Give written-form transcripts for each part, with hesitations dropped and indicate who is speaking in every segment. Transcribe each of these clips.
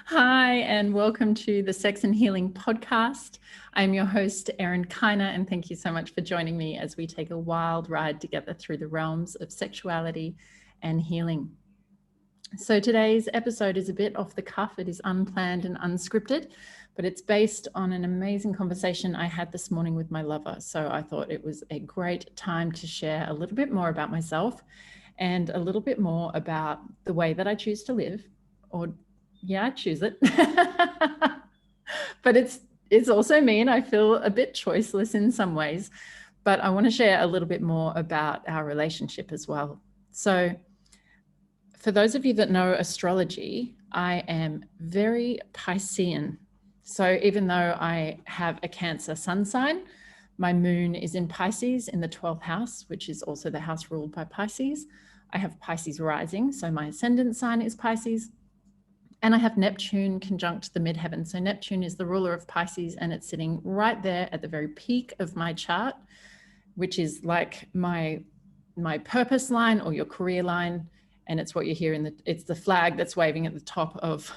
Speaker 1: Hi, and welcome to the Sex and Healing podcast. I'm your host, Erin Kyna, and thank you so much for joining me as we take a wild ride together through the realms of sexuality and healing. So today's episode is a bit off the cuff. It is unplanned and unscripted, but it's based on an amazing conversation I had this morning with my lover. So I thought it was a great time to share a little bit more about myself and a little bit more about the way that I choose to live. Or I choose it. But it's also me, and I feel a bit choiceless in some ways. But I want to share a little bit more about our relationship as well. So for those of you that know astrology, I am very Piscean. So even though I have a Cancer sun sign, my moon is in Pisces in the 12th house, which is also the house ruled by Pisces. I have Pisces rising, so my ascendant sign is Pisces. And I have Neptune conjunct the midheaven. So Neptune is the ruler of Pisces, and it's sitting right there at the very peak of my chart, which is like my purpose line or your career line. And it's what you hear it's the flag that's waving at the top of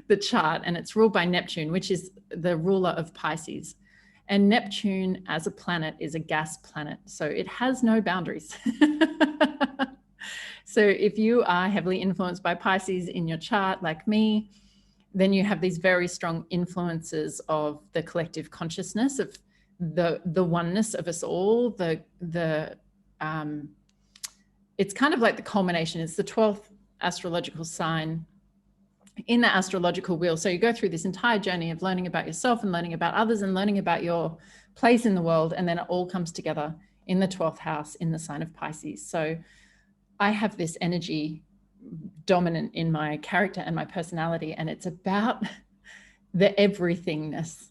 Speaker 1: the chart. And it's ruled by Neptune, which is the ruler of Pisces. And Neptune as a planet is a gas planet. So it has no boundaries. So if you are heavily influenced by Pisces in your chart, like me, then you have these very strong influences of the collective consciousness, of the oneness of us all. It's kind of like the culmination. It's the 12th astrological sign in the astrological wheel. So you go through this entire journey of learning about yourself and learning about others and learning about your place in the world. And then it all comes together in the 12th house in the sign of Pisces. So I have this energy dominant in my character and my personality, and it's about the everythingness.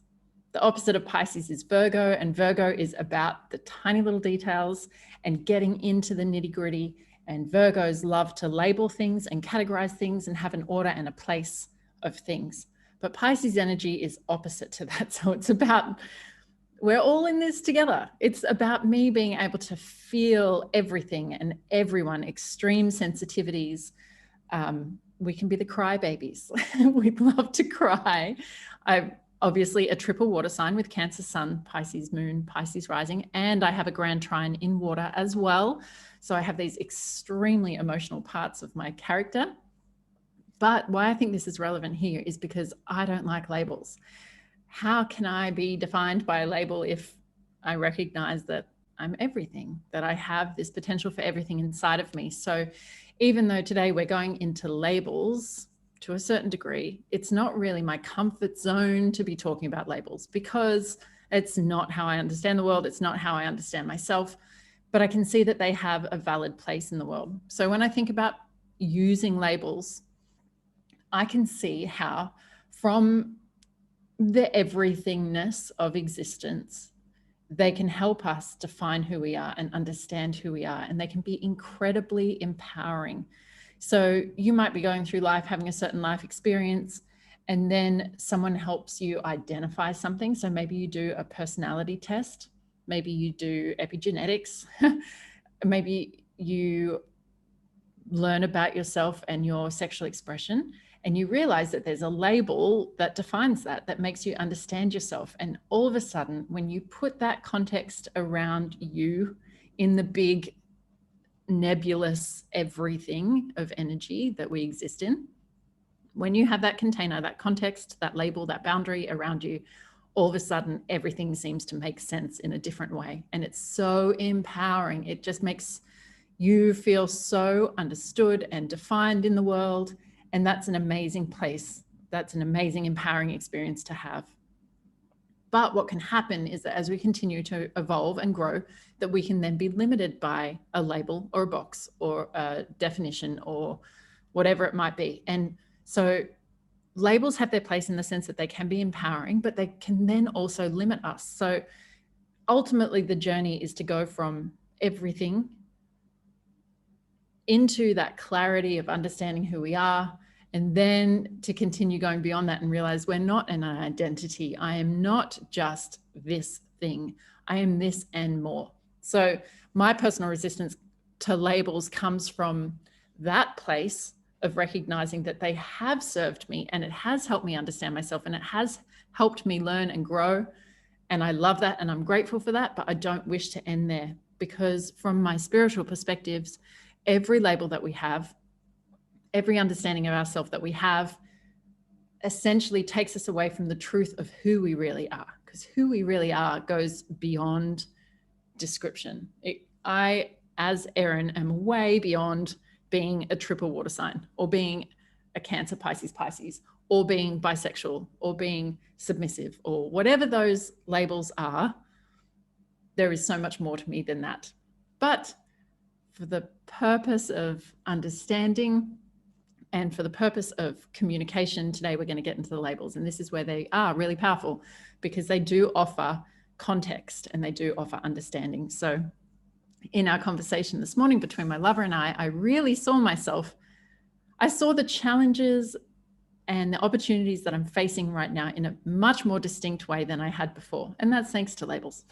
Speaker 1: The opposite of Pisces is Virgo, and Virgo is about the tiny little details and getting into the nitty-gritty. And Virgos love to label things and categorize things and have an order and a place of things. But Pisces energy is opposite to that. So it's about, we're all in this together. It's about me being able to feel everything and everyone, extreme sensitivities. We can be the crybabies. We'd love to cry. I'm obviously a triple water sign with Cancer sun, Pisces moon, Pisces rising, and I have a grand trine in water as well. So I have these extremely emotional parts of my character. But why I think this is relevant here is because I don't like labels. How can I be defined by a label if I recognize that I'm everything, that I have this potential for everything inside of me? So even though today we're going into labels to a certain degree, it's not really my comfort zone to be talking about labels because it's not how I understand the world. It's not how I understand myself, but I can see that they have a valid place in the world. So when I think about using labels, I can see how from the everythingness of existence, they can help us define who we are and understand who we are, and they can be incredibly empowering. So you might be going through life, having a certain life experience, and then someone helps you identify something. So maybe you do a personality test, maybe you do epigenetics, maybe you learn about yourself and your sexual expression, and you realize that there's a label that defines that makes you understand yourself. And all of a sudden, when you put that context around you in the big nebulous everything of energy that we exist in, when you have that container, that context, that label, that boundary around you, all of a sudden everything seems to make sense in a different way. And it's so empowering. It just makes you feel so understood and defined in the world. And that's an amazing place. That's an amazing, empowering experience to have. But what can happen is that as we continue to evolve and grow, that we can then be limited by a label or a box or a definition or whatever it might be. And so labels have their place in the sense that they can be empowering, but they can then also limit us. So ultimately, the journey is to go from everything into that clarity of understanding who we are, and then to continue going beyond that and realize we're not an identity. I am not just this thing. I am this and more. So my personal resistance to labels comes from that place of recognizing that they have served me, and it has helped me understand myself, and it has helped me learn and grow. And I love that, and I'm grateful for that, but I don't wish to end there, because from my spiritual perspectives, every label that we have, every understanding of ourselves that we have, essentially takes us away from the truth of who we really are, because who we really are goes beyond description. I, as Erin, am way beyond being a triple water sign, or being a Cancer, Pisces, or being bisexual, or being submissive, or whatever those labels are. There is so much more to me than that. But for the purpose of understanding and for the purpose of communication, today we're going to get into the labels. And this is where they are really powerful, because they do offer context and they do offer understanding. So in our conversation this morning between my lover and I really saw myself. I saw the challenges and the opportunities that I'm facing right now in a much more distinct way than I had before. And that's thanks to labels.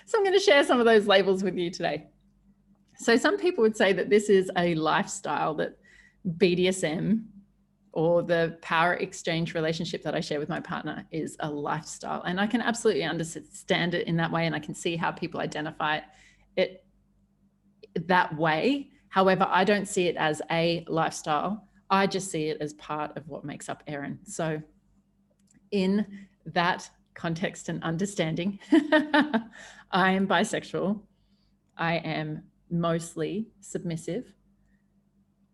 Speaker 1: So I'm going to share some of those labels with you today. So some people would say that this is a lifestyle, that BDSM, or the power exchange relationship that I share with my partner, is a lifestyle. And I can absolutely understand it in that way. And I can see how people identify it that way. However, I don't see it as a lifestyle. I just see it as part of what makes up Erin. So in that context and understanding, I am bisexual. I am mostly submissive.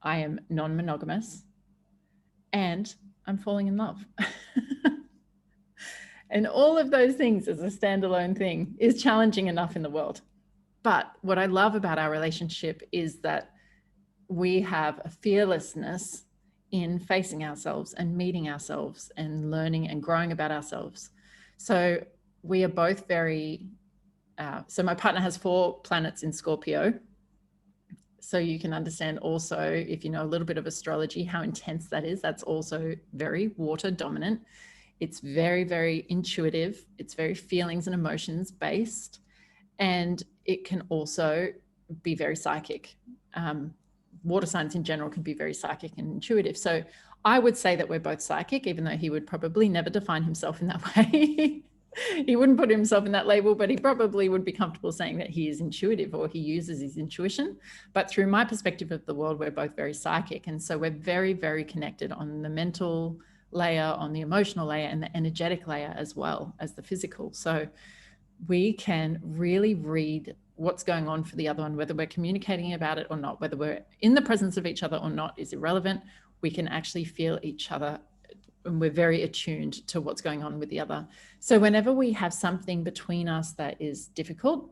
Speaker 1: I am non-monogamous. And I'm falling in love. And all of those things as a standalone thing is challenging enough in the world. But what I love about our relationship is that we have a fearlessness in facing ourselves and meeting ourselves and learning and growing about ourselves. So we are both very, so my partner has 4 planets in Scorpio. So you can understand also, if you know a little bit of astrology, how intense that is. That's also very water dominant. It's very, very intuitive. It's very feelings and emotions based. And it can also be very psychic. Water signs in general can be very psychic and intuitive. So I would say that we're both psychic, even though he would probably never define himself in that way. He wouldn't put himself in that label, but he probably would be comfortable saying that he is intuitive, or he uses his intuition. But through my perspective of the world, we're both very psychic. And so we're very, very connected on the mental layer, on the emotional layer, and the energetic layer, as well as the physical. So we can really read what's going on for the other one, whether we're communicating about it or not, whether we're in the presence of each other or not is irrelevant. We can actually feel each other, and we're very attuned to what's going on with the other. So whenever we have something between us that is difficult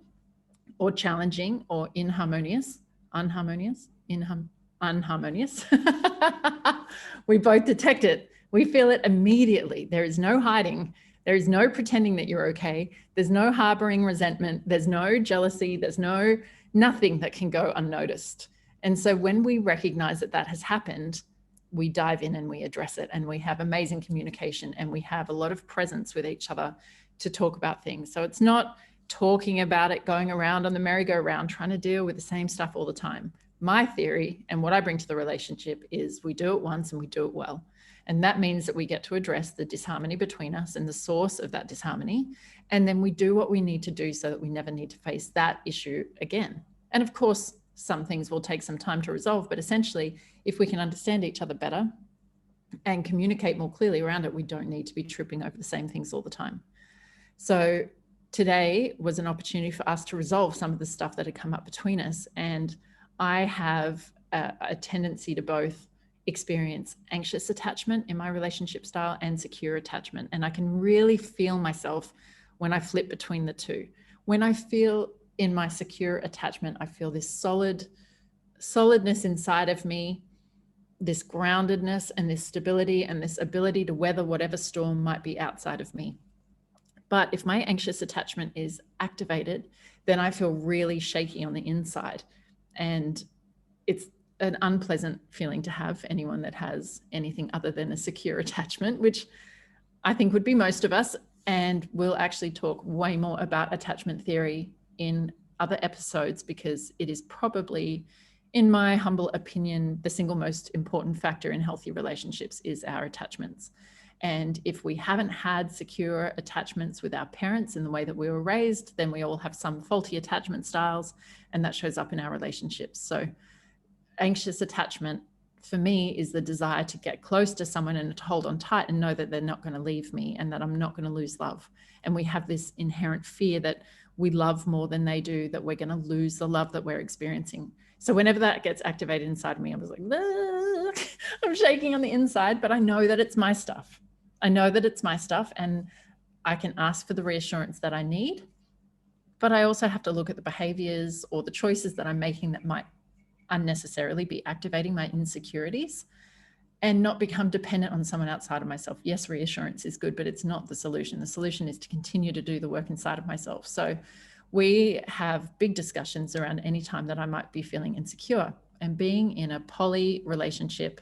Speaker 1: or challenging or unharmonious, we both detect it. We feel it immediately. There is no hiding. There is no pretending that you're okay. There's no harboring resentment. There's no jealousy. There's nothing that can go unnoticed. And so when we recognize that that has happened, we dive in and we address it, and we have amazing communication, and we have a lot of presence with each other to talk about things. So it's not talking about it, going around on the merry-go-round, trying to deal with the same stuff all the time. My theory and what I bring to the relationship is we do it once and we do it well. And that means that we get to address the disharmony between us and the source of that disharmony. And then we do what we need to do so that we never need to face that issue again. And of course, some things will take some time to resolve, but essentially, if we can understand each other better and communicate more clearly around it, we don't need to be tripping over the same things all the time. So today was an opportunity for us to resolve some of the stuff that had come up between us. And I have a tendency to both experience anxious attachment in my relationship style and secure attachment. And I can really feel myself when I flip between the two. When I feel in my secure attachment, I feel this solidness inside of me, this groundedness and this stability and this ability to weather whatever storm might be outside of me. But if my anxious attachment is activated, then I feel really shaky on the inside. And it's an unpleasant feeling to have, anyone that has anything other than a secure attachment, which I think would be most of us. And we'll actually talk way more about attachment theory in other episodes, because it is probably in my humble opinion, the single most important factor in healthy relationships is our attachments. And if we haven't had secure attachments with our parents in the way that we were raised, then we all have some faulty attachment styles, and that shows up in our relationships. So anxious attachment for me is the desire to get close to someone and to hold on tight and know that they're not going to leave me and that I'm not going to lose love. And we have this inherent fear that we love more than they do, that we're going to lose the love that we're experiencing. So whenever that gets activated inside of me, I was like, I'm shaking on the inside, but I know that it's my stuff. I know that it's my stuff, and I can ask for the reassurance that I need. But I also have to look at the behaviors or the choices that I'm making that might unnecessarily be activating my insecurities and not become dependent on someone outside of myself. Yes, reassurance is good, but it's not the solution. The solution is to continue to do the work inside of myself. So we have big discussions around any time that I might be feeling insecure, and being in a poly relationship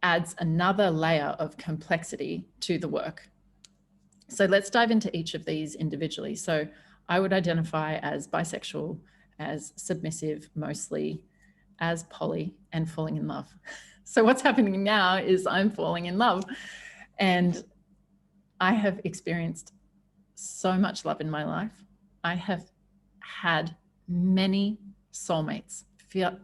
Speaker 1: adds another layer of complexity to the work. So let's dive into each of these individually. So I would identify as bisexual, as submissive mostly, as poly, and falling in love. So what's happening now is I'm falling in love, and I have experienced so much love in my life. I have had many soulmates.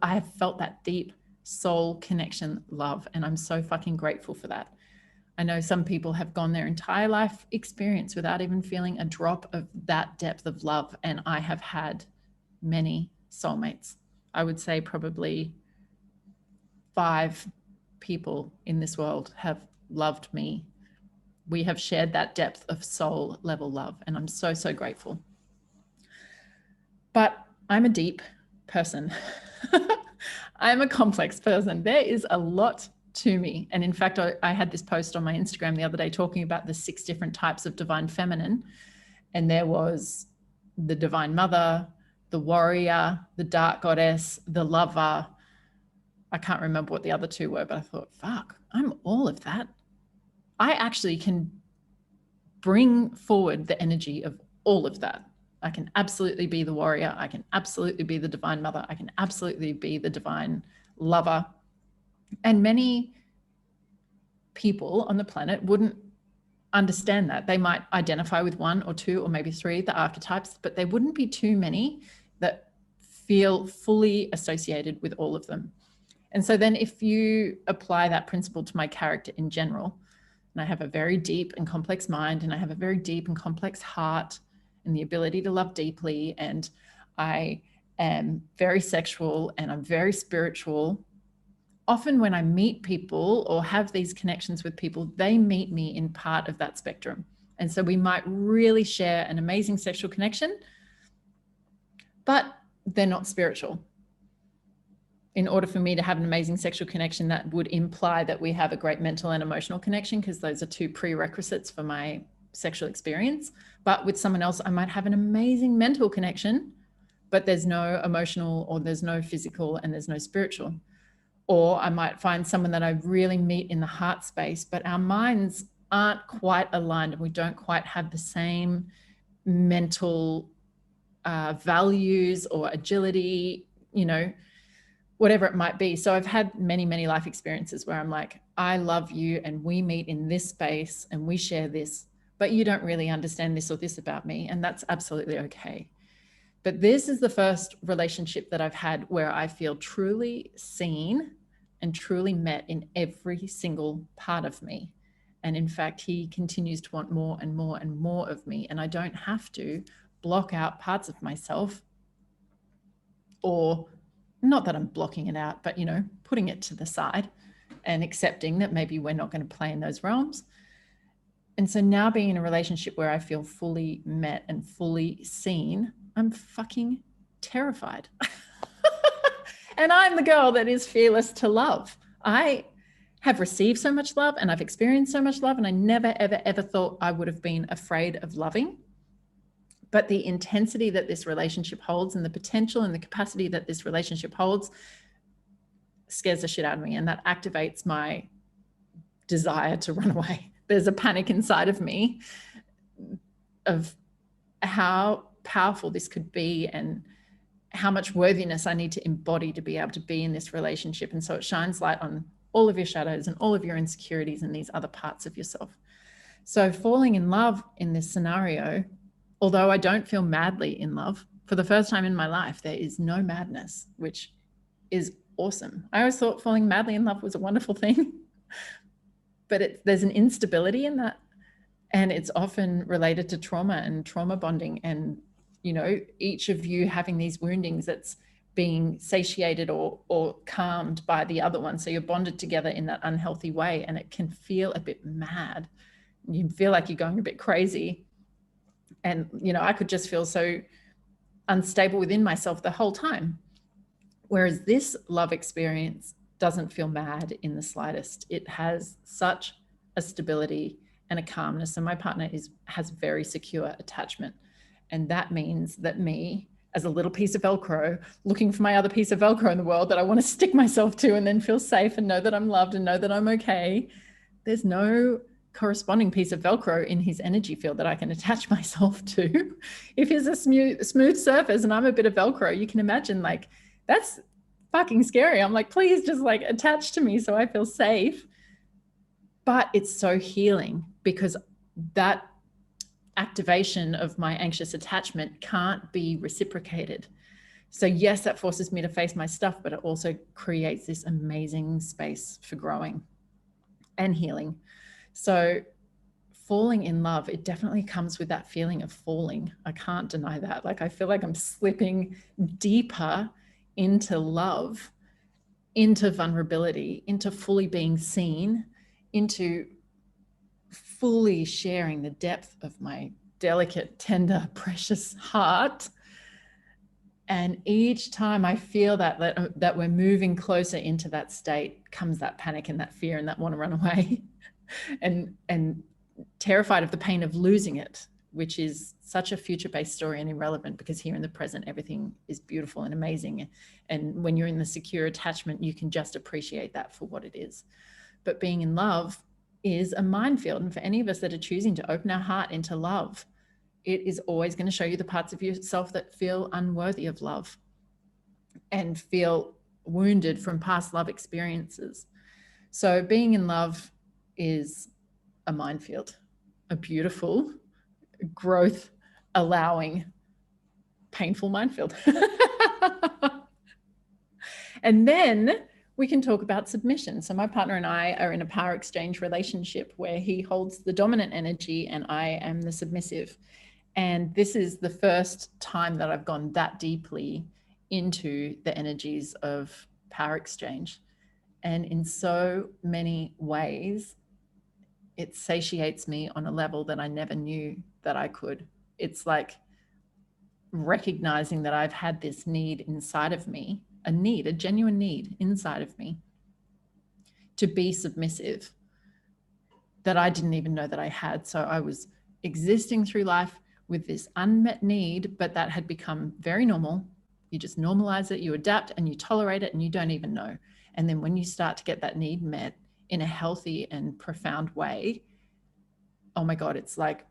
Speaker 1: I have felt that deep soul connection love, and I'm so fucking grateful for that. I know some people have gone their entire life experience without even feeling a drop of that depth of love, and I have had many soulmates. I would say probably 5 people in this world have loved me. We have shared that depth of soul level love, and I'm so, so grateful. But I'm a deep person. I'm a complex person. There is a lot to me. And in fact, I had this post on my Instagram the other day talking about the 6 different types of divine feminine. And there was the divine mother, the warrior, the dark goddess, the lover. I can't remember what the other 2 were, but I thought, fuck, I'm all of that. I actually can bring forward the energy of all of that. I can absolutely be the warrior. I can absolutely be the divine mother. I can absolutely be the divine lover. And many people on the planet wouldn't understand that. They might identify with 1 or 2 or maybe 3, the archetypes, but there wouldn't be too many that feel fully associated with all of them. And so then if you apply that principle to my character in general, and I have a very deep and complex mind, and I have a very deep and complex heart, and the ability to love deeply, and I am very sexual and I'm very spiritual. Often when I meet people or have these connections with people, they meet me in part of that spectrum. And so we might really share an amazing sexual connection, but they're not spiritual. In order for me to have an amazing sexual connection, that would imply that we have a great mental and emotional connection, because those are 2 prerequisites for my sexual experience. But with someone else, I might have an amazing mental connection, but there's no emotional, or there's no physical, and there's no spiritual. Or I might find someone that I really meet in the heart space, but our minds aren't quite aligned, and we don't quite have the same mental values or agility, whatever it might be. So I've had many, many life experiences where I'm like, I love you, and we meet in this space and we share this, but you don't really understand this or this about me. And that's absolutely okay. But this is the first relationship that I've had where I feel truly seen and truly met in every single part of me. And in fact, he continues to want more and more and more of me. And I don't have to block out parts of myself, or not that I'm blocking it out, but, putting it to the side and accepting that maybe we're not going to play in those realms. And so now being in a relationship where I feel fully met and fully seen, I'm fucking terrified. And I'm the girl that is fearless to love. I have received so much love, and I've experienced so much love, and I never, ever, ever thought I would have been afraid of loving. But the intensity that this relationship holds, and the potential and the capacity that this relationship holds, scares the shit out of me. And that activates my desire to run away. There's a panic inside of me of how powerful this could be, and how much worthiness I need to embody to be able to be in this relationship. And so it shines light on all of your shadows and all of your insecurities and these other parts of yourself. So falling in love in this scenario, although I don't feel madly in love, for the first time in my life, there is no madness, which is awesome. I always thought falling madly in love was a wonderful thing, but there's an instability in that. And it's often related to trauma and trauma bonding, and, you know, each of you having these woundings that's being satiated or calmed by the other one. So you're bonded together in that unhealthy way, and it can feel a bit mad. You feel like you're going a bit crazy. And, you know, I could just feel so unstable within myself the whole time. Whereas this love experience doesn't feel mad in the slightest. It has such a stability and a calmness. And my partner has very secure attachment. And that means that me, as a little piece of Velcro, looking for my other piece of Velcro in the world that I want to stick myself to and then feel safe and know that I'm loved and know that I'm okay, there's no corresponding piece of Velcro in his energy field that I can attach myself to. If he's a smooth surface and I'm a bit of Velcro, you can imagine, like, that's fucking scary. I'm like, please just like attach to me so I feel safe. But it's so healing, because that activation of my anxious attachment can't be reciprocated. So yes, that forces me to face my stuff, but it also creates this amazing space for growing and healing. So falling in love, it definitely comes with that feeling of falling. I can't deny that. Like, I feel like I'm slipping deeper into love, into vulnerability, into fully being seen, into fully sharing the depth of my delicate, tender, precious heart. And each time I feel that we're moving closer into that state, comes that panic and that fear and that want to run away and terrified of the pain of losing it, which is such a future-based story and irrelevant, because here in the present, everything is beautiful and amazing. And when you're in the secure attachment, you can just appreciate that for what it is. But being in love is a minefield. And for any of us that are choosing to open our heart into love, it is always going to show you the parts of yourself that feel unworthy of love and feel wounded from past love experiences. So being in love is a minefield, a beautiful, growth allowing, painful minefield. And then we can talk about submission. So my partner and I are in a power exchange relationship where he holds the dominant energy and I am the submissive. And this is the first time that I've gone that deeply into the energies of power exchange. And in so many ways, it satiates me on a level that I never knew that I could. It's like recognizing that I've had this need inside of me, a genuine need inside of me to be submissive that I didn't even know that I had. So I was existing through life with this unmet need, but that had become very normal. You just normalize it, you adapt and you tolerate it and you don't even know. And then when you start to get that need met in a healthy and profound way, oh my God, it's like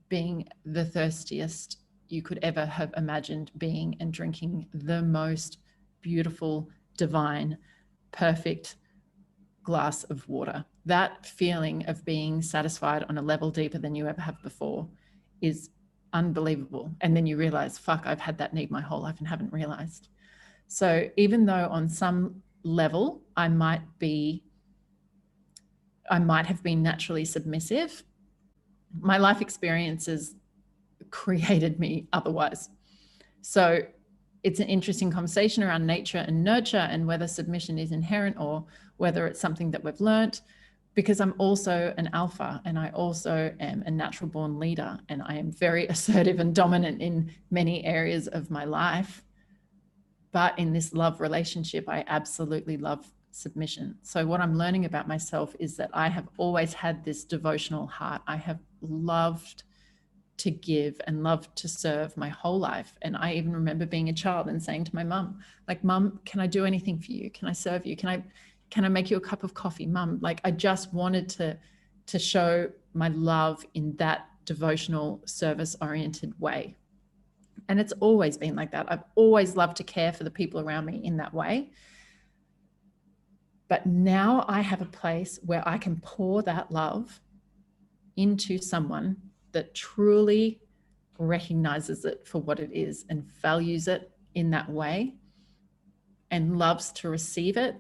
Speaker 1: being the thirstiest you could ever have imagined being and drinking the most beautiful, divine, perfect glass of water. That feeling of being satisfied on a level deeper than you ever have before is unbelievable. And then you realize, fuck, I've had that need my whole life and haven't realized. So even though on some level I might have been naturally submissive, my life experiences created me otherwise. So it's an interesting conversation around nature and nurture and whether submission is inherent or whether it's something that we've learnt, because I'm also an alpha and I also am a natural born leader and I am very assertive and dominant in many areas of my life. But in this love relationship, I absolutely love submission. So what I'm learning about myself is that I have always had this devotional heart. I have loved to give and loved to serve my whole life. And I even remember being a child and saying to my mum, like, Mum, can I do anything for you? Can I serve you? Can I make you a cup of coffee? Mum, like, I just wanted to show my love in that devotional service oriented way. And it's always been like that. I've always loved to care for the people around me in that way. But now I have a place where I can pour that love into someone that truly recognizes it for what it is and values it in that way and loves to receive it,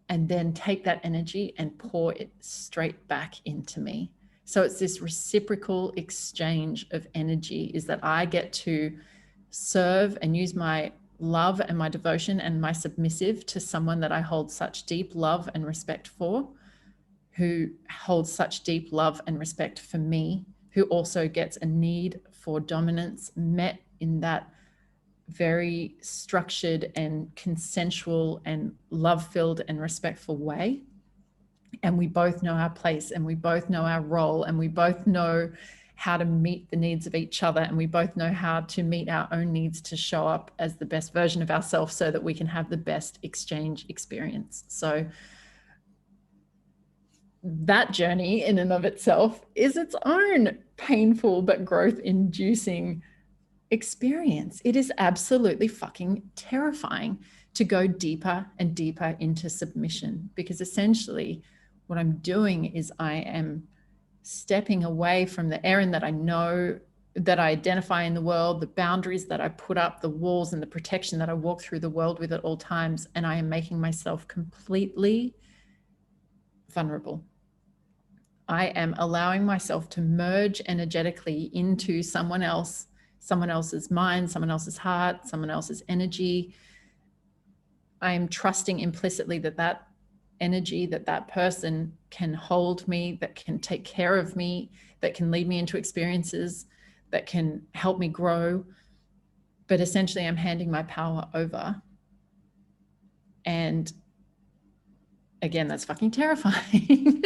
Speaker 1: and then take that energy and pour it straight back into me. So it's this reciprocal exchange of energy, is that I get to serve and use my love and my devotion and my submissive to someone that I hold such deep love and respect for, who holds such deep love and respect for me, who also gets a need for dominance met in that very structured and consensual and love-filled and respectful way. And we both know our place, and we both know our role, and we both know how to meet the needs of each other, and we both know how to meet our own needs to show up as the best version of ourselves so that we can have the best exchange experience. So that journey in and of itself is its own painful but growth-inducing experience. It is absolutely fucking terrifying to go deeper and deeper into submission, because essentially what I'm doing is I am stepping away from the Erin that I know, that I identify in the world, the boundaries that I put up, the walls and the protection that I walk through the world with at all times. And I am making myself completely vulnerable. I am allowing myself to merge energetically into someone else, someone else's mind, someone else's heart, someone else's energy. I am trusting implicitly that that energy, that person can hold me, that can take care of me, that can lead me into experiences, that can help me grow. But essentially, I'm handing my power over. And again, that's fucking terrifying.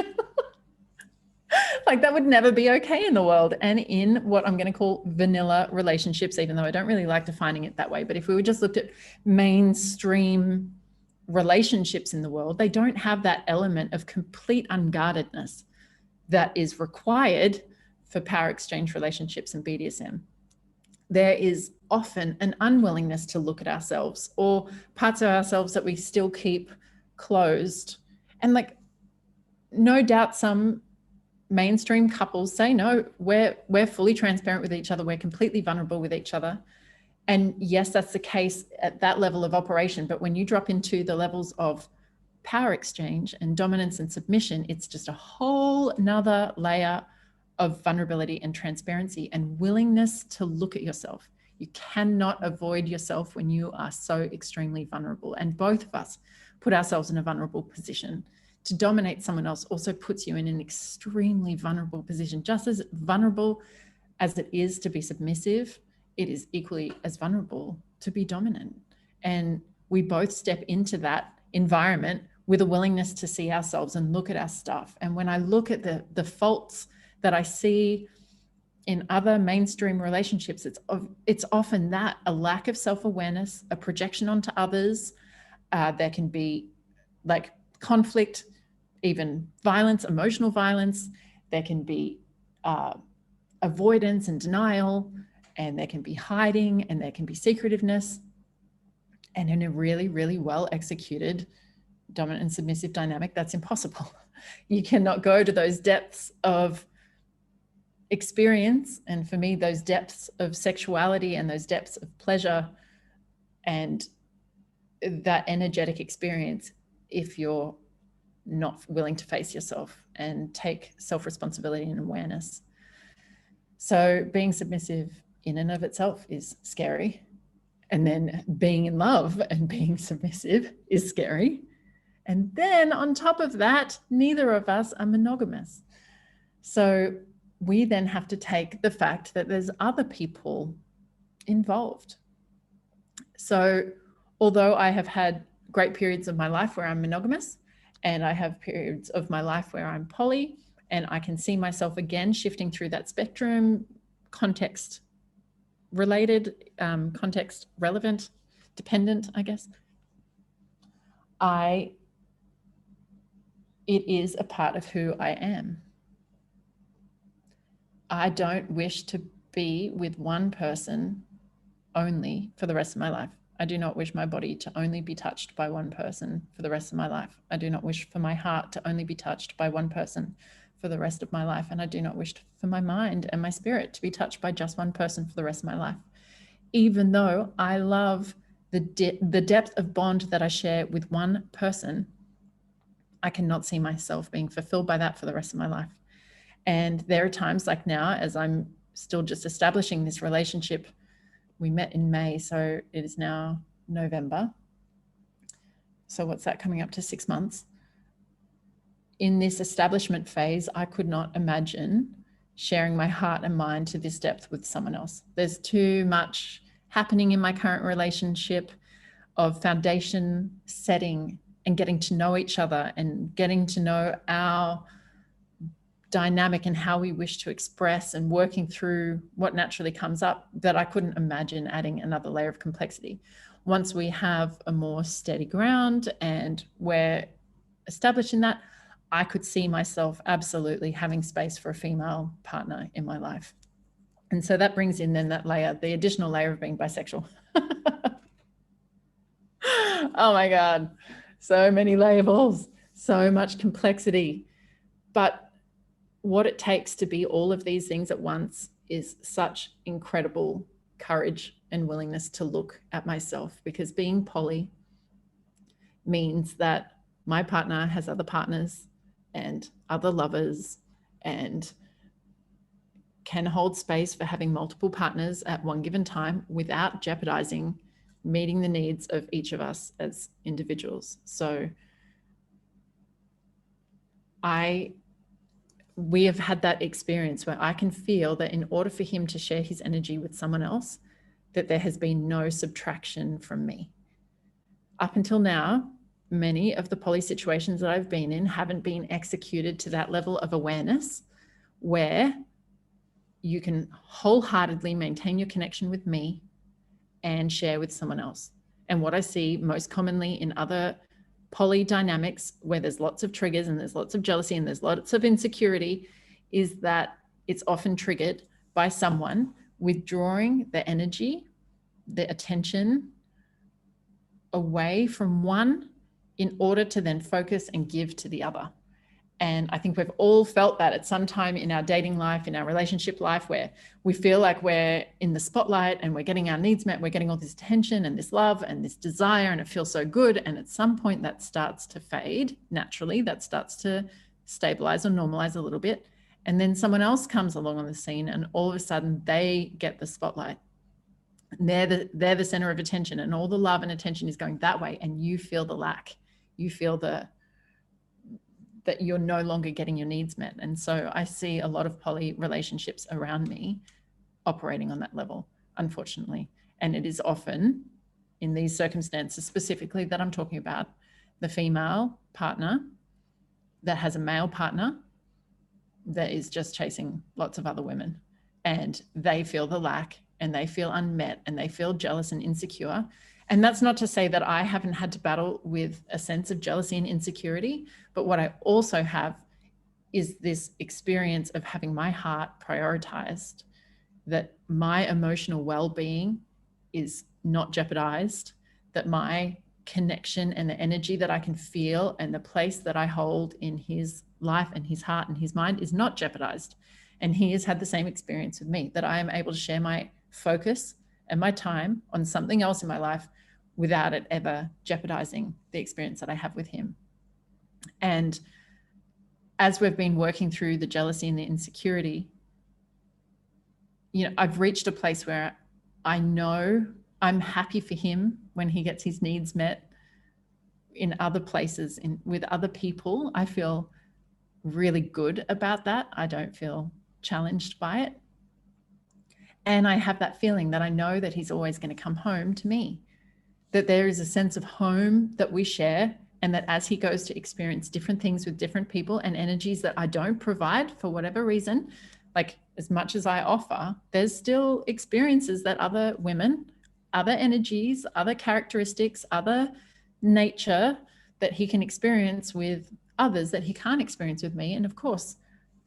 Speaker 1: Like, that would never be okay in the world. And in what I'm going to call vanilla relationships, even though I don't really like defining it that way. But if we just looked at mainstream relationships in the world, they don't have that element of complete unguardedness that is required for power exchange relationships and BDSM. There is often an unwillingness to look at ourselves, or parts of ourselves that we still keep closed. And like, no doubt some mainstream couples say, no, we're fully transparent with each other. We're completely vulnerable with each other. And yes, that's the case at that level of operation. But when you drop into the levels of power exchange and dominance and submission, it's just a whole nother layer of vulnerability and transparency and willingness to look at yourself. You cannot avoid yourself when you are so extremely vulnerable. And both of us put ourselves in a vulnerable position. To dominate someone else also puts you in an extremely vulnerable position. Just as vulnerable as it is to be submissive, it is equally as vulnerable to be dominant. And we both step into that environment with a willingness to see ourselves and look at our stuff. And when I look at the faults that I see in other mainstream relationships, it's often that, a lack of self-awareness, a projection onto others. There can be like conflict, even violence, emotional violence. There can be avoidance and denial, and there can be hiding, and there can be secretiveness. And in a really, really well executed dominant and submissive dynamic, that's impossible. You cannot go to those depths of experience. And for me, those depths of sexuality and those depths of pleasure and that energetic experience, if you're not willing to face yourself and take self-responsibility and awareness. So being submissive in and of itself is scary. And then being in love and being submissive is scary. And then on top of that, neither of us are monogamous. So we then have to take the fact that there's other people involved. So although I have had great periods of my life where I'm monogamous, and I have periods of my life where I'm poly, and I can see myself again shifting through that spectrum, context related, context relevant, dependent, I guess. It is a part of who I am. I don't wish to be with one person only for the rest of my life. I do not wish my body to only be touched by one person for the rest of my life. I do not wish for my heart to only be touched by one person for the rest of my life. And I do not wish for my mind and my spirit to be touched by just one person for the rest of my life. Even though I love the depth of bond that I share with one person, I cannot see myself being fulfilled by that for the rest of my life. And there are times like now, as I'm still just establishing this relationship. We met in May, so it is now November. So what's that, coming up to 6 months? In this establishment phase, I could not imagine sharing my heart and mind to this depth with someone else. There's too much happening in my current relationship of foundation setting and getting to know each other and getting to know our dynamic and how we wish to express and working through what naturally comes up, that I couldn't imagine adding another layer of complexity. Once we have a more steady ground and we're established in that, I could see myself absolutely having space for a female partner in my life. And so that brings in then that layer, the additional layer of being bisexual. Oh my God, so many labels, so much complexity. But what it takes to be all of these things at once is such incredible courage and willingness to look at myself, because being poly means that my partner has other partners and other lovers and can hold space for having multiple partners at one given time without jeopardizing meeting the needs of each of us as individuals. So we have had that experience where I can feel that in order for him to share his energy with someone else, that there has been no subtraction from me. Up until now, many of the poly situations that I've been in haven't been executed to that level of awareness where you can wholeheartedly maintain your connection with me and share with someone else. And what I see most commonly in other poly dynamics, where there's lots of triggers and there's lots of jealousy and there's lots of insecurity, is that it's often triggered by someone withdrawing the energy, the attention away from one in order to then focus and give to the other. And I think we've all felt that at some time in our dating life, in our relationship life, where we feel like we're in the spotlight and we're getting our needs met, we're getting all this attention and this love and this desire, and it feels so good. And at some point that starts to fade naturally, that starts to stabilize or normalize a little bit. And then someone else comes along on the scene and all of a sudden they get the spotlight. They're the center of attention, and all the love and attention is going that way. And you feel the lack, you feel that you're no longer getting your needs met. And so I see a lot of poly relationships around me operating on that level, unfortunately. And it is often in these circumstances specifically that I'm talking about, the female partner that has a male partner that is just chasing lots of other women, and they feel the lack and they feel unmet and they feel jealous and insecure. And that's not to say that I haven't had to battle with a sense of jealousy and insecurity, but what I also have is this experience of having my heart prioritized, that my emotional well-being is not jeopardized, that my connection and the energy that I can feel and the place that I hold in his life and his heart and his mind is not jeopardized. And he has had the same experience with me, that I am able to share my focus and my time on something else in my life without it ever jeopardizing the experience that I have with him. And as we've been working through the jealousy and the insecurity, I've reached a place where I know I'm happy for him when he gets his needs met in other places, with other people. I feel really good about that. I don't feel challenged by it. And I have that feeling that I know that he's always going to come home to me, that there is a sense of home that we share, and that as he goes to experience different things with different people and energies that I don't provide for whatever reason, like as much as I offer, there's still experiences that other women, other energies, other characteristics, other nature that he can experience with others that he can't experience with me. And of course,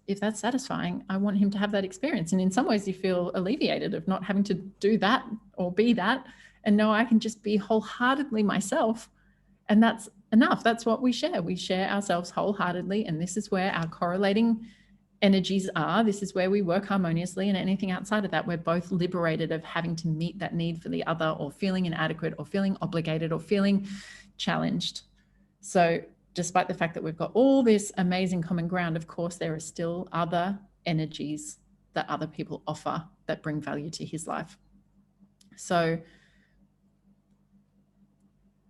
Speaker 1: if that's satisfying, I want him to have that experience. And in some ways you feel alleviated of not having to do that or be that. And no, I can just be wholeheartedly myself. And that's enough. That's what we share. We share ourselves wholeheartedly. And this is where our correlating energies are. This is where we work harmoniously. And anything outside of that, we're both liberated of having to meet that need for the other, or feeling inadequate, or feeling obligated, or feeling challenged. So despite the fact that we've got all this amazing common ground, of course, there are still other energies that other people offer that bring value to his life. So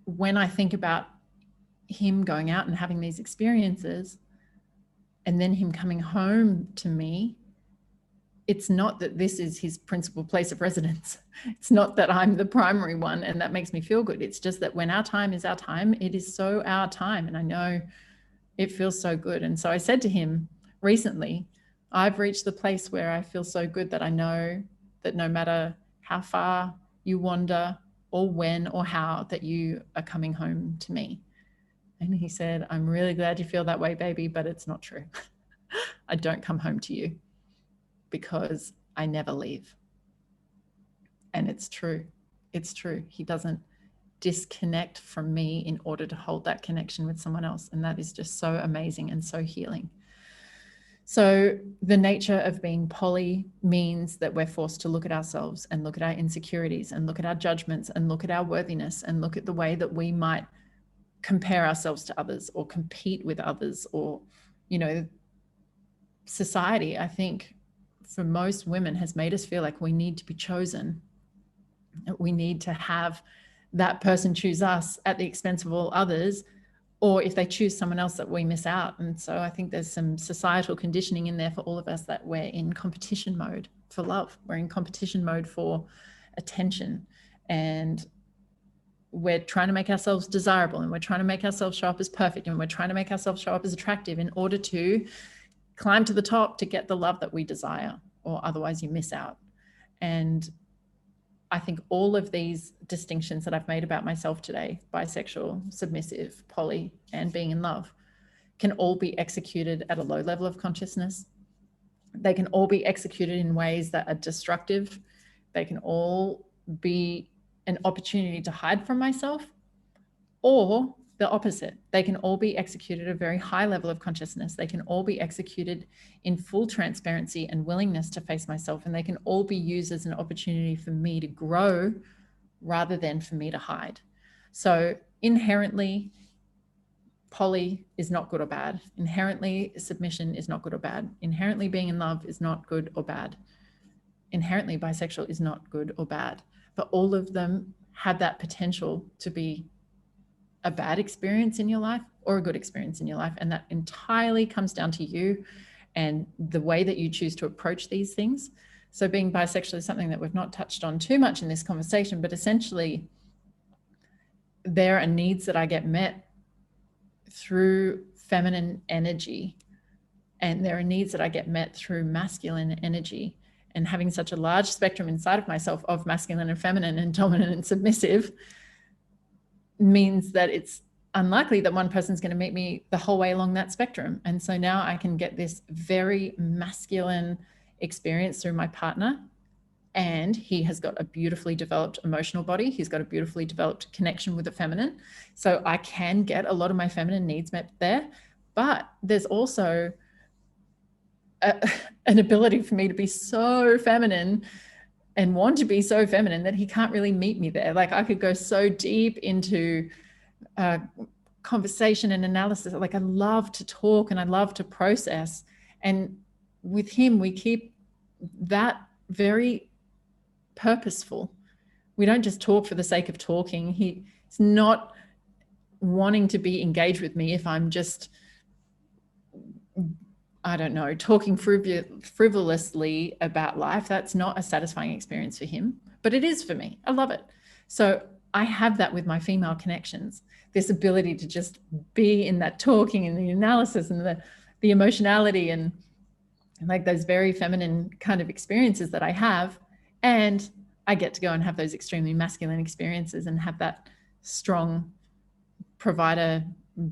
Speaker 1: when I think about him going out and having these experiences, and then him coming home to me, it's not that this is his principal place of residence. It's not that I'm the primary one and that makes me feel good. It's just that when our time is our time, it is so our time. And I know it feels so good. And so I said to him recently, I've reached the place where I feel so good that I know that no matter how far you wander, or when or how, that you are coming home to me. And he said, I'm really glad you feel that way, baby, but it's not true. I don't come home to you because I never leave. And it's true. It's true. He doesn't disconnect from me in order to hold that connection with someone else. And that is just so amazing and so healing. So the nature of being poly means that we're forced to look at ourselves and look at our insecurities and look at our judgments and look at our worthiness and look at the way that we might compare ourselves to others or compete with others, or, you know, society, I think, for most women has made us feel like we need to be chosen. We need to have that person choose us at the expense of all others, or if they choose someone else, that we miss out. And so I think there's some societal conditioning in there for all of us, that we're in competition mode for love. We're in competition mode for attention, and we're trying to make ourselves desirable, and we're trying to make ourselves show up as perfect, and we're trying to make ourselves show up as attractive in order to climb to the top to get the love that we desire, or otherwise you miss out. And I think all of these distinctions that I've made about myself today, bisexual, submissive, poly, and being in love, can all be executed at a low level of consciousness. They can all be executed in ways that are destructive. They can all be an opportunity to hide from myself, or the opposite. They can all be executed at a very high level of consciousness. They can all be executed in full transparency and willingness to face myself. And they can all be used as an opportunity for me to grow rather than for me to hide. So inherently, poly is not good or bad. Inherently, submission is not good or bad. Inherently, being in love is not good or bad. Inherently, bisexual is not good or bad. But all of them have that potential to be a bad experience in your life or a good experience in your life. And that entirely comes down to you and the way that you choose to approach these things. So being bisexual is something that we've not touched on too much in this conversation, but essentially there are needs that I get met through feminine energy, and there are needs that I get met through masculine energy. And having such a large spectrum inside of myself of masculine and feminine and dominant and submissive means that it's unlikely that one person's going to meet me the whole way along that spectrum. And so now I can get this very masculine experience through my partner, and he has got a beautifully developed emotional body. He's got a beautifully developed connection with the feminine. So I can get a lot of my feminine needs met there, but there's also an ability for me to be so feminine and want to be so feminine that he can't really meet me there. Like I could go so deep into conversation and analysis. Like I love to talk and I love to process. And with him, we keep that very purposeful. We don't just talk for the sake of talking. He's not wanting to be engaged with me if I'm just, I don't know, talking frivolously about life. That's not a satisfying experience for him, but it is for me. I love it. So I have that with my female connections, this ability to just be in that talking and the analysis and the emotionality and like those very feminine kind of experiences that I have. And I get to go and have those extremely masculine experiences and have that strong provider,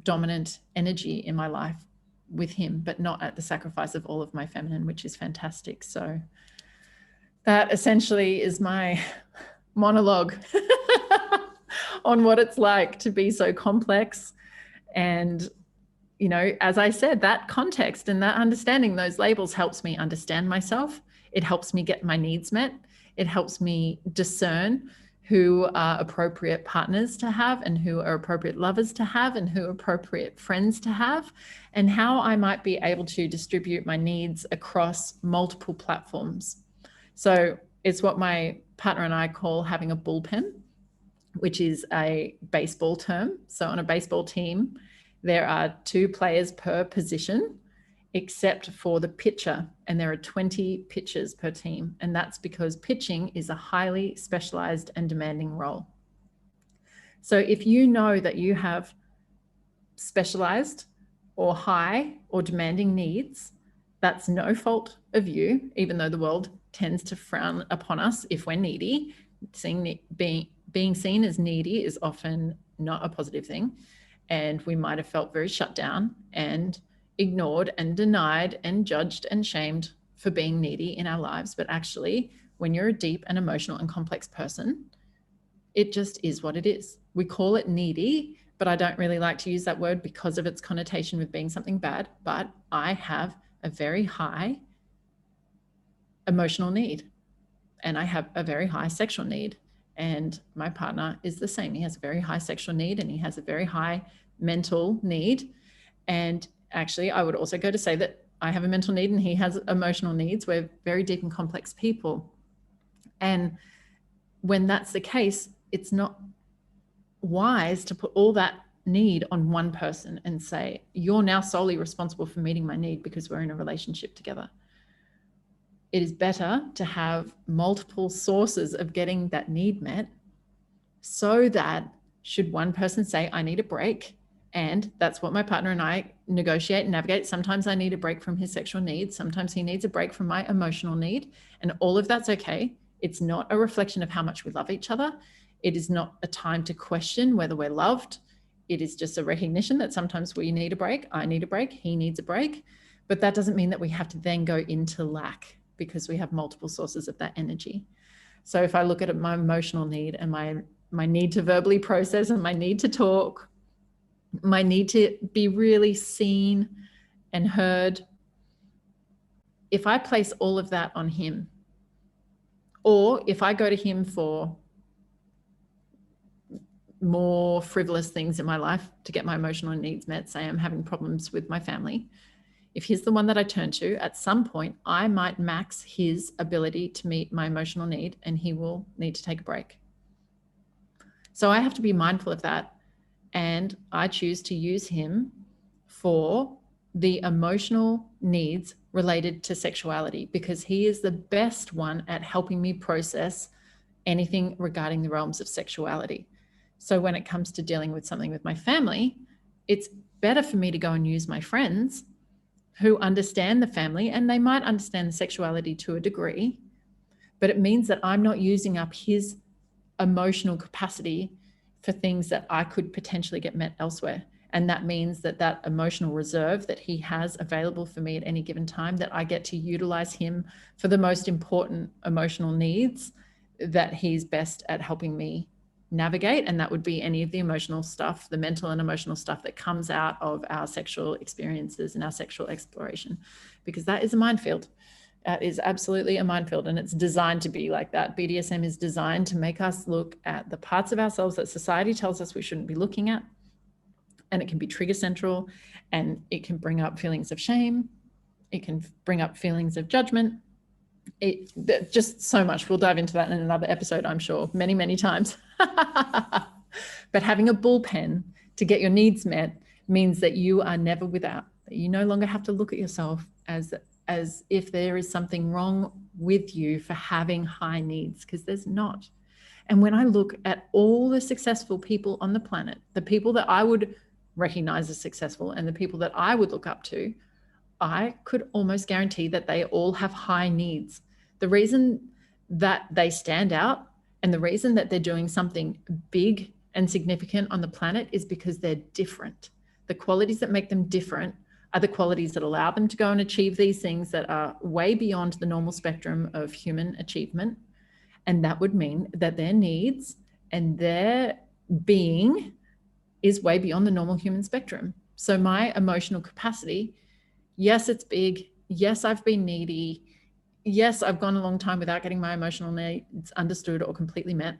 Speaker 1: dominant energy in my life with him, but not at the sacrifice of all of my feminine, which is fantastic. So that essentially is my monologue on what it's like to be so complex. And, you know, as I said, that context and that understanding those labels helps me understand myself. It helps me get my needs met. It helps me discern who are appropriate partners to have and who are appropriate lovers to have and who are appropriate friends to have, and how I might be able to distribute my needs across multiple platforms. So it's what my partner and I call having a bullpen, which is a baseball term. So on a baseball team, there are 2 players per position, except for the pitcher, and there are 20 pitchers per team. And that's because pitching is a highly specialized and demanding role. So if you know that you have specialized or high or demanding needs, that's no fault of you, even though the world tends to frown upon us if we're needy. Being seen as needy is often not a positive thing. And we might have felt very shut down and ignored and denied and judged and shamed for being needy in our lives. But actually, when you're a deep and emotional and complex person, it just is what it is. We call it needy, but I don't really like to use that word because of its connotation with being something bad. But I have a very high emotional need, and I have a very high sexual need. And my partner is the same. He has a very high sexual need and he has a very high mental need. And actually, I would also go to say that I have a mental need and he has emotional needs. We're very deep and complex people. And when that's the case, it's not wise to put all that need on one person and say, you're now solely responsible for meeting my need because we're in a relationship together. It is better to have multiple sources of getting that need met, so that should one person say, I need a break, and that's what my partner and I negotiate and navigate. Sometimes I need a break from his sexual needs. Sometimes he needs a break from my emotional need, and all of that's okay. It's not a reflection of how much we love each other. It is not a time to question whether we're loved. It is just a recognition that sometimes we need a break. I need a break. He needs a break. But that doesn't mean that we have to then go into lack, because we have multiple sources of that energy. So if I look at my emotional need and my need to verbally process and my need to talk, my need to be really seen and heard, if I place all of that on him, or if I go to him for more frivolous things in my life to get my emotional needs met, say I'm having problems with my family, if he's the one that I turn to, at some point, I might max his ability to meet my emotional need and he will need to take a break. So I have to be mindful of that. And I choose to use him for the emotional needs related to sexuality, because he is the best one at helping me process anything regarding the realms of sexuality. So when it comes to dealing with something with my family, it's better for me to go and use my friends who understand the family, and they might understand the sexuality to a degree, but it means that I'm not using up his emotional capacity for things that I could potentially get met elsewhere. And that means that that emotional reserve that he has available for me at any given time, that I get to utilize him for the most important emotional needs that he's best at helping me navigate. And that would be any of the emotional stuff, the mental and emotional stuff that comes out of our sexual experiences and our sexual exploration, because that is a minefield. That is absolutely a minefield, and it's designed to be like that. BDSM is designed to make us look at the parts of ourselves that society tells us we shouldn't be looking at, and it can be trigger central, and it can bring up feelings of shame. It can bring up feelings of judgment. Just so much. We'll dive into that in another episode, I'm sure, many, many times. But having a bullpen to get your needs met means that you are never without, that you no longer have to look at yourself as if there is something wrong with you for having high needs, because there's not. And when I look at all the successful people on the planet, the people that I would recognize as successful and the people that I would look up to, I could almost guarantee that they all have high needs. The reason that they stand out and the reason that they're doing something big and significant on the planet is because they're different. The qualities that make them different are the qualities that allow them to go and achieve these things that are way beyond the normal spectrum of human achievement. And that would mean that their needs and their being is way beyond the normal human spectrum. So my emotional capacity, yes, it's big. Yes, I've been needy. Yes, I've gone a long time without getting my emotional needs understood or completely met.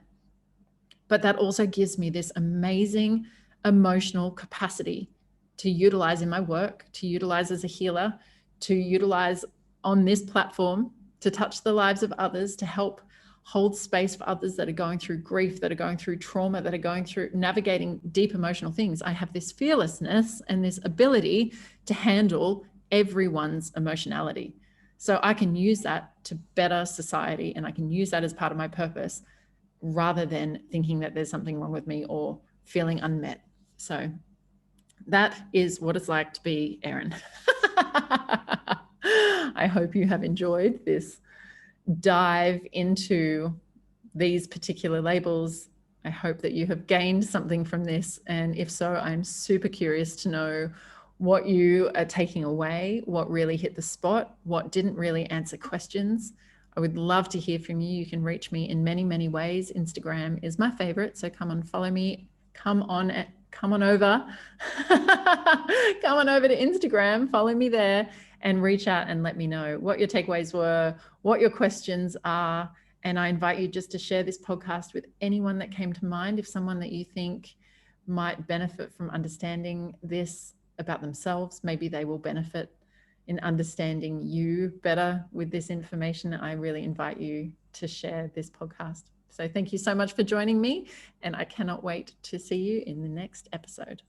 Speaker 1: But that also gives me this amazing emotional capacity to utilize in my work, to utilize as a healer, to utilize on this platform, to touch the lives of others, to help hold space for others that are going through grief, that are going through trauma, that are going through navigating deep emotional things. I have this fearlessness and this ability to handle everyone's emotionality. So I can use that to better society, and I can use that as part of my purpose rather than thinking that there's something wrong with me or feeling unmet. So that is what it's like to be Erin. I hope you have enjoyed this dive into these particular labels. I hope that you have gained something from this. And if so, I'm super curious to know what you are taking away, what really hit the spot, what didn't really answer questions. I would love to hear from you. You can reach me in many, many ways. Instagram is my favorite. So come and follow me. Come on over. Come on over to Instagram, follow me there, and reach out and let me know what your takeaways were, what your questions are. And I invite you just to share this podcast with anyone that came to mind. If someone that you think might benefit from understanding this about themselves, maybe they will benefit in understanding you better with this information. I really invite you to share this podcast. So thank you so much for joining me, and I cannot wait to see you in the next episode.